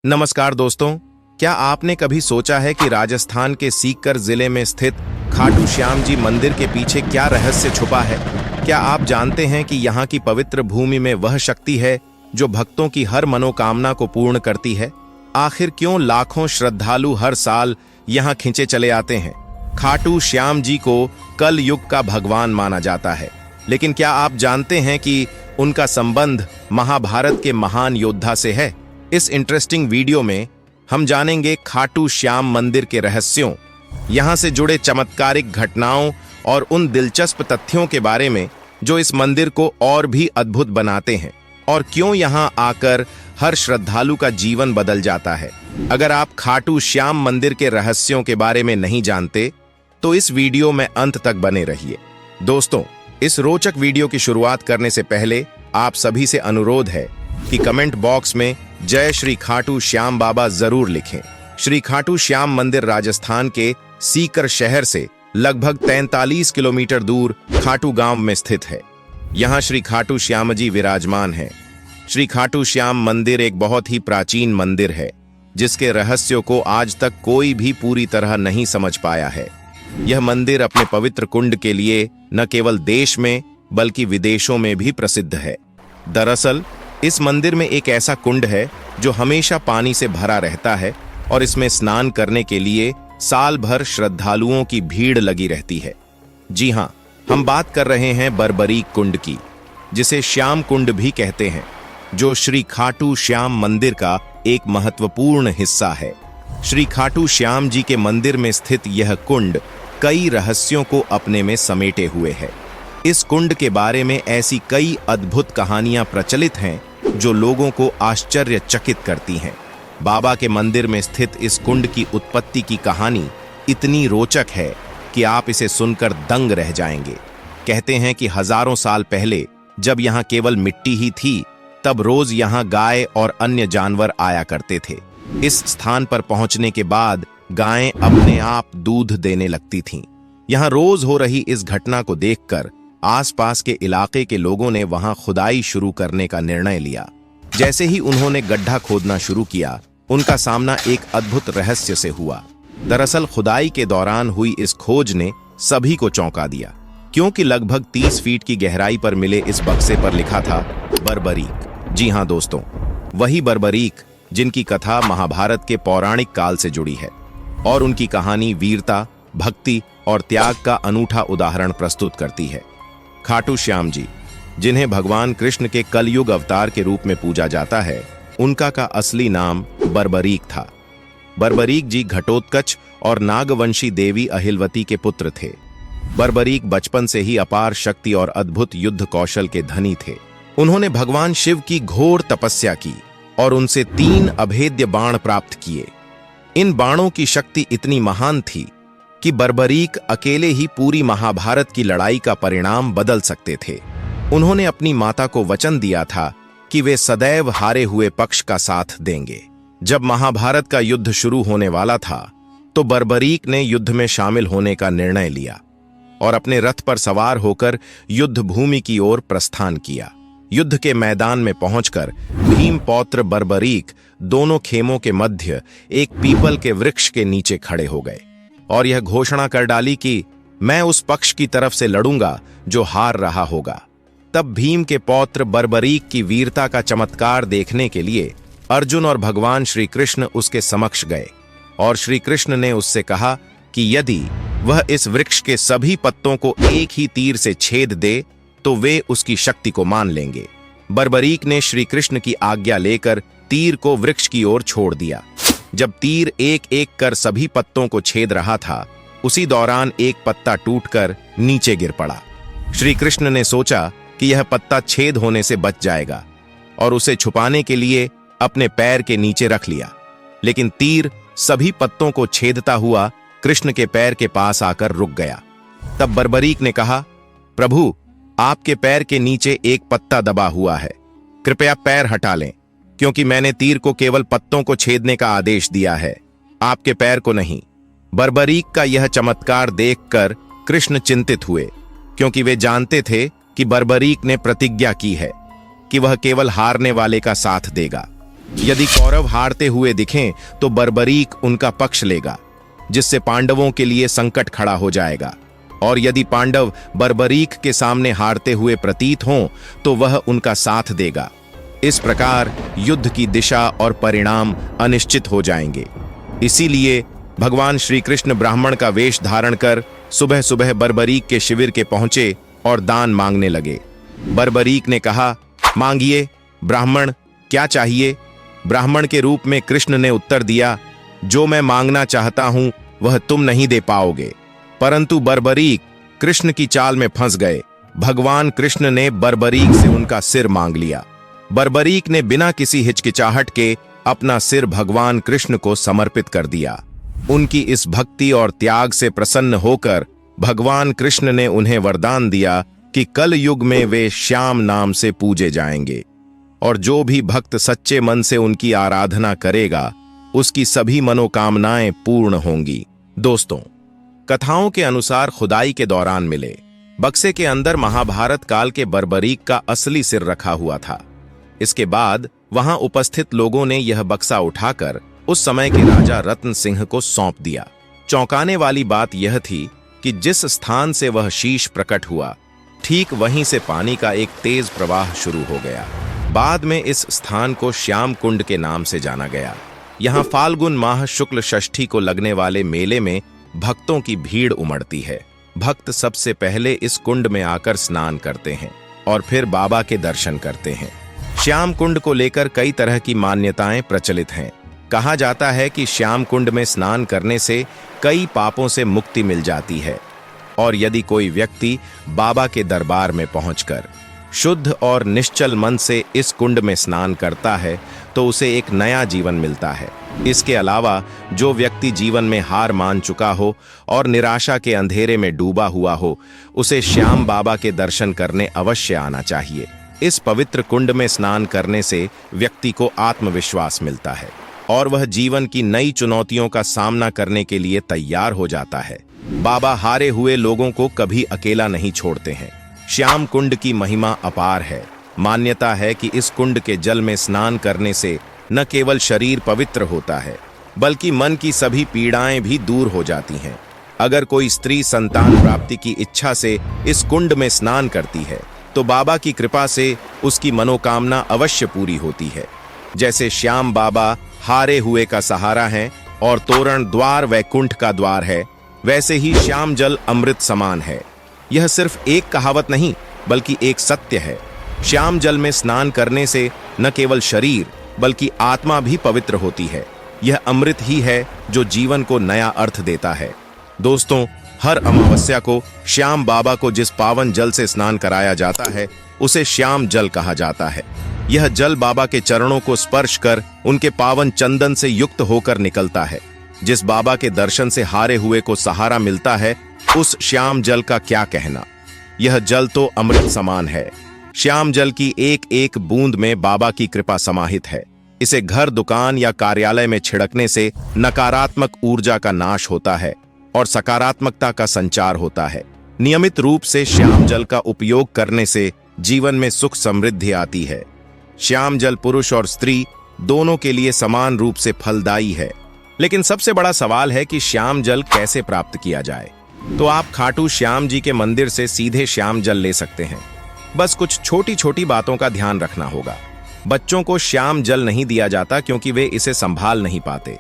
नमस्कार दोस्तों, क्या आपने कभी सोचा है कि राजस्थान के सीकर जिले में स्थित खाटू श्याम जी मंदिर के पीछे क्या रहस्य छुपा है? क्या आप जानते हैं कि यहाँ की पवित्र भूमि में वह शक्ति है जो भक्तों की हर मनोकामना को पूर्ण करती है? आखिर क्यों लाखों श्रद्धालु हर साल यहाँ खिंचे चले आते हैं? खाटू श्याम जी को कल युग का भगवान माना जाता है, लेकिन क्या आप जानते हैं कि उनका संबंध महाभारत के महान योद्धा से है? इस इंटरेस्टिंग वीडियो में हम जानेंगे खाटू श्याम मंदिर के रहस्यों, यहाँ से जुड़े चमत्कारिक घटनाओं और उन दिलचस्प तथ्यों के बारे में जो इस मंदिर को और भी अद्भुत बनाते हैं, और क्यों यहाँ आकर हर श्रद्धालु का जीवन बदल जाता है। अगर आप खाटू श्याम मंदिर के रहस्यों के बारे में नहीं जानते तो इस वीडियो में अंत तक बने रहिए। दोस्तों, इस रोचक वीडियो की शुरुआत करने से पहले आप सभी से अनुरोध है कि कमेंट बॉक्स में जय श्री खाटू श्याम बाबा जरूर लिखें। श्री खाटू श्याम मंदिर राजस्थान के सीकर शहर से लगभग 43 किलोमीटर दूर खाटू गांव में स्थित है। यहाँ श्री खाटू श्याम जी विराजमान हैं। श्री खाटू श्याम मंदिर एक बहुत ही प्राचीन मंदिर है, जिसके रहस्यों को आज तक कोई भी पूरी तरह नहीं समझ पाया है। यह मंदिर अपने पवित्र कुंड के लिए न केवल देश में बल्कि विदेशों में भी प्रसिद्ध है। दरअसल इस मंदिर में एक ऐसा कुंड है जो हमेशा पानी से भरा रहता है और इसमें स्नान करने के लिए साल भर श्रद्धालुओं की भीड़ लगी रहती है। जी हाँ, हम बात कर रहे हैं बरबरीक कुंड की, जिसे श्याम कुंड भी कहते हैं, जो श्री खाटू श्याम मंदिर का एक महत्वपूर्ण हिस्सा है। श्री खाटू श्याम जी के मंदिर में स्थित यह कुंड कई रहस्यों को अपने में समेटे हुए है। इस कुंड के बारे में ऐसी कई अद्भुत कहानियां प्रचलित हैं जो लोगों को आश्चर्यचकित करती हैं। बाबा के मंदिर में स्थित इस कुंड की उत्पत्ति की कहानी इतनी रोचक है कि आप इसे सुनकर दंग रह जाएंगे। कहते हैं कि हजारों साल पहले जब यहाँ केवल मिट्टी ही थी, तब रोज यहाँ गाय और अन्य जानवर आया करते थे। इस स्थान पर पहुंचने के बाद गायें अपने आप दूध देने लगती थीं। यहाँ रोज हो रही इस घटना को देखकर आसपास के इलाके के लोगों ने वहां खुदाई शुरू करने का निर्णय लिया। जैसे ही उन्होंने गड्ढा खोदना शुरू किया, उनका सामना एक अद्भुत रहस्य से हुआ। दरअसल खुदाई के दौरान हुई इस खोज ने सभी को चौंका दिया, क्योंकि लगभग 30 फीट की गहराई पर मिले इस बक्से पर लिखा था बरबरीक। जी हाँ दोस्तों, वही बरबरीक जिनकी कथा महाभारत के पौराणिक काल से जुड़ी है और उनकी कहानी वीरता, भक्ति और त्याग का अनूठा उदाहरण प्रस्तुत करती है। खाटू श्याम जी, जिन्हें भगवान कृष्ण के कलयुग अवतार के रूप में पूजा जाता है, उनका का असली नाम बरबरीक था। बरबरीक जी घटोत्कच और नागवंशी देवी अहिलवती के पुत्र थे। बरबरीक बचपन से ही अपार शक्ति और अद्भुत युद्ध कौशल के धनी थे। उन्होंने भगवान शिव की घोर तपस्या की और उनसे 3 अभेद्य बाण प्राप्त किए। इन बाणों की शक्ति इतनी महान थी कि बरबरीक अकेले ही पूरी महाभारत की लड़ाई का परिणाम बदल सकते थे। उन्होंने अपनी माता को वचन दिया था कि वे सदैव हारे हुए पक्ष का साथ देंगे। जब महाभारत का युद्ध शुरू होने वाला था, तो बरबरीक ने युद्ध में शामिल होने का निर्णय लिया और अपने रथ पर सवार होकर युद्ध भूमि की ओर प्रस्थान किया। युद्ध के मैदान में पहुंचकर भीम पौत्र बरबरीक दोनों खेमों के मध्य एक पीपल के वृक्ष के नीचे खड़े हो गए और यह घोषणा कर डाली कि मैं उस पक्ष की तरफ से लड़ूंगा जो हार रहा होगा। तब भीम के पौत्र बरबरीक की वीरता का चमत्कार देखने के लिए अर्जुन और भगवान श्री कृष्ण उसके समक्ष गए और श्री कृष्ण ने उससे कहा कि यदि वह इस वृक्ष के सभी पत्तों को एक ही तीर से छेद दे तो वे उसकी शक्ति को मान लेंगे। बरबरीक ने श्री कृष्ण की आज्ञा लेकर तीर को वृक्ष की ओर छोड़ दिया। जब तीर एक एक कर सभी पत्तों को छेद रहा था, उसी दौरान एक पत्ता टूटकर नीचे गिर पड़ा। श्री कृष्ण ने सोचा कि यह पत्ता छेद होने से बच जाएगा और उसे छुपाने के लिए अपने पैर के नीचे रख लिया, लेकिन तीर सभी पत्तों को छेदता हुआ कृष्ण के पैर के पास आकर रुक गया। तब बरबरीक ने कहा, प्रभु, आपके पैर के नीचे एक पत्ता दबा हुआ है, कृपया पैर हटा लें, क्योंकि मैंने तीर को केवल पत्तों को छेदने का आदेश दिया है, आपके पैर को नहीं। बरबरीक का यह चमत्कार देखकर कृष्ण चिंतित हुए, क्योंकि वे जानते थे कि बरबरीक ने प्रतिज्ञा की है कि वह केवल हारने वाले का साथ देगा। यदि कौरव हारते हुए दिखें तो बर्बरीक उनका पक्ष लेगा, जिससे पांडवों के लिए संकट खड़ा हो जाएगा, और यदि पांडव बर्बरीक के सामने हारते हुए प्रतीत हों तो वह उनका साथ देगा। इस प्रकार युद्ध की दिशा और परिणाम अनिश्चित हो जाएंगे। इसीलिए भगवान श्री कृष्ण ब्राह्मण का वेश धारण कर सुबह सुबह बर्बरीक के शिविर के पहुंचे और दान मांगने लगे। बर्बरीक ने कहा, मांगिए ब्राह्मण, क्या चाहिए? ब्राह्मण के रूप में कृष्ण ने उत्तर दिया, जो मैं मांगना चाहता हूं वह तुम नहीं दे पाओगे। परंतु बर्बरीक कृष्ण की चाल में फंस गए। भगवान कृष्ण ने बर्बरीक से उनका सिर मांग लिया। बर्बरीक ने बिना किसी हिचकिचाहट के अपना सिर भगवान कृष्ण को समर्पित कर दिया। उनकी इस भक्ति और त्याग से प्रसन्न होकर भगवान कृष्ण ने उन्हें वरदान दिया कि कल युग में वे श्याम नाम से पूजे जाएंगे, और जो भी भक्त सच्चे मन से उनकी आराधना करेगा उसकी सभी मनोकामनाएं पूर्ण होंगी। दोस्तों, कथाओं के अनुसार खुदाई के दौरान मिले बक्से के अंदर महाभारत काल के बर्बरीक का असली सिर रखा हुआ था। इसके बाद वहां उपस्थित लोगों ने यह बक्सा उठाकर उस समय के राजा रत्न सिंह को सौंप दिया। चौंकाने वाली बात यह थी कि जिस स्थान से वह शीश प्रकट हुआ, ठीक वहीं से पानी का एक तेज प्रवाह शुरू हो गया। बाद में इस स्थान को श्याम कुंड के नाम से जाना गया। यहाँ फाल्गुन माह शुक्ल षष्ठी को लगने वाले मेले में भक्तों की भीड़ उमड़ती है। भक्त सबसे पहले इस कुंड में आकर स्नान करते हैं और फिर बाबा के दर्शन करते हैं। श्याम कुंड को लेकर कई तरह की मान्यताएं प्रचलित हैं। कहा जाता है कि श्याम कुंड में स्नान करने से कई पापों से मुक्ति मिल जाती है, और यदि कोई व्यक्ति बाबा के दरबार में पहुंचकर शुद्ध और निश्चल मन से इस कुंड में स्नान करता है तो उसे एक नया जीवन मिलता है। इसके अलावा जो व्यक्ति जीवन में हार मान चुका हो और निराशा के अंधेरे में डूबा हुआ हो, उसे श्याम बाबा के दर्शन करने अवश्य आना चाहिए। इस पवित्र कुंड में स्नान करने से व्यक्ति को आत्मविश्वास मिलता है और वह जीवन की नई चुनौतियों का सामना करने के लिए तैयार हो जाता है। बाबा हारे हुए लोगों को कभी अकेला नहीं छोड़ते हैं। श्याम कुंड की महिमा अपार है। मान्यता है कि इस कुंड के जल में स्नान करने से न केवल शरीर पवित्र होता है, बल्कि मन की सभी पीड़ाएं भी दूर हो जाती हैं। अगर कोई स्त्री संतान प्राप्ति की इच्छा से इस कुंड में स्नान करती है तो बाबा की कृपा से उसकी मनोकामना अवश्य पूरी होती है। जैसे श्याम बाबा हारे हुए का सहारा हैं और तोरण द्वार वैकुंठ का द्वार है, वैसे ही श्याम जल अमृत समान है। यह सिर्फ एक कहावत नहीं, बल्कि एक सत्य है। श्याम जल में स्नान करने से न केवल शरीर बल्कि आत्मा भी पवित्र होती है। यह अमृत ही है जो जीवन को नया अर्थ देता है। दोस्तों, हर अमावस्या को श्याम बाबा को जिस पावन जल से स्नान कराया जाता है उसे श्याम जल कहा जाता है। यह जल बाबा के चरणों को स्पर्श कर उनके पावन चंदन से युक्त होकर निकलता है। जिस बाबा के दर्शन से हारे हुए को सहारा मिलता है, उस श्याम जल का क्या कहना। यह जल तो अमृत समान है। श्याम जल की एक एक बूंद में बाबा की कृपा समाहित है। इसे घर, दुकान या कार्यालय में छिड़कने से नकारात्मक ऊर्जा का नाश होता है और सकारात्मकता का संचार होता है। नियमित रूप से श्याम जल का उपयोग करने से जीवन में सुख समृद्धि आती है। श्याम जल पुरुष और स्त्री दोनों के लिए समान रूप से फलदायी है। लेकिन सबसे बड़ा सवाल है कि श्याम जल कैसे प्राप्त किया जाए। तो आप खाटू श्याम जी के मंदिर से सीधे श्याम जल ले सकते हैं। बस कुछ छोटी छोटी बातों का ध्यान रखना होगा। बच्चों को श्याम जल नहीं दिया जाता क्योंकि वे इसे संभाल नहीं पाते।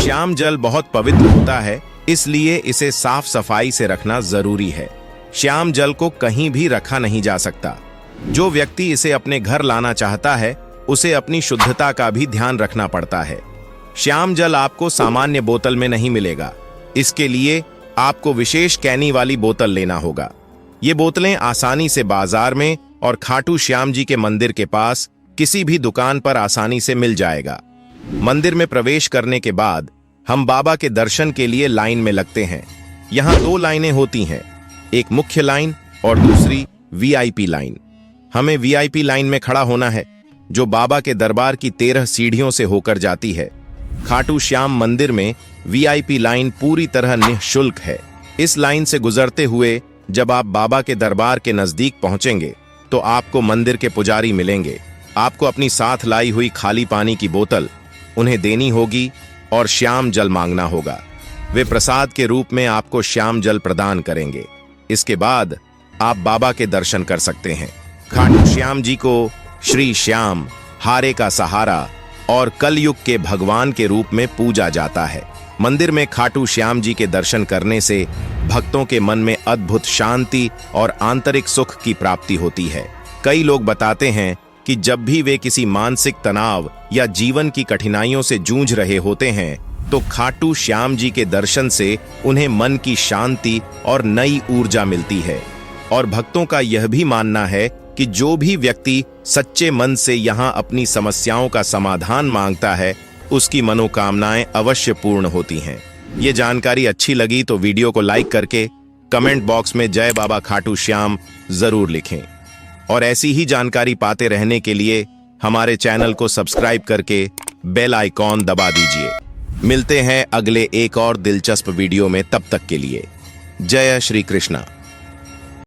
श्याम जल बहुत पवित्र होता है, इसलिए इसे साफ सफाई से रखना जरूरी है। श्याम जल को कहीं भी रखा नहीं जा सकता। जो व्यक्ति इसे अपने घर लाना चाहता है उसे अपनी शुद्धता का भी ध्यान रखना पड़ता है। श्याम जल आपको सामान्य बोतल में नहीं मिलेगा। इसके लिए आपको विशेष कैनी वाली बोतल लेना होगा। ये बोतलें आसानी से बाजार में और खाटू श्याम जी के मंदिर के पास किसी भी दुकान पर आसानी से मिल जाएगा। मंदिर में प्रवेश करने के बाद हम बाबा के दर्शन के लिए लाइन में लगते हैं। यहाँ 2 लाइनें होती हैं, एक मुख्य लाइन और दूसरी वीआईपी लाइन। हमें वीआईपी लाइन में खड़ा होना है, जो बाबा के दरबार की 13 सीढ़ियों से होकर जाती है। खाटू श्याम मंदिर में वीआईपी लाइन पूरी तरह निःशुल्क है। इस लाइन से गुजरते हुए जब आप बाबा के दरबार के नजदीक पहुंचेंगे तो आपको मंदिर के पुजारी मिलेंगे। आपको अपनी साथ लाई हुई खाली पानी की बोतल उन्हें देनी होगी और श्याम जल मांगना होगा। वे प्रसाद के रूप में आपको श्याम जल प्रदान करेंगे। इसके बाद आप बाबा के दर्शन कर सकते हैं। खाटू श्याम जी को श्री श्याम, हारे का सहारा और कलयुग के भगवान के रूप में पूजा जाता है। मंदिर में खाटू श्याम जी के दर्शन करने से भक्तों के मन में अद्भुत शांति और आंतरिक सुख की प्राप्ति होती है। कई लोग बताते हैं कि जब भी वे किसी मानसिक तनाव या जीवन की कठिनाइयों से जूझ रहे होते हैं तो खाटू श्याम जी के दर्शन से उन्हें मन की शांति और नई ऊर्जा मिलती है। और भक्तों का यह भी मानना है कि जो भी व्यक्ति सच्चे मन से यहाँ अपनी समस्याओं का समाधान मांगता है उसकी मनोकामनाएं अवश्य पूर्ण होती हैं। ये जानकारी अच्छी लगी तो वीडियो को लाइक करके कमेंट बॉक्स में जय बाबा खाटू श्याम जरूर लिखें और ऐसी ही जानकारी पाते रहने के लिए हमारे चैनल को सब्सक्राइब करके बेल आइकॉन दबा दीजिए। मिलते हैं अगले एक और दिलचस्प वीडियो में, तब तक के लिए जय श्री कृष्णा।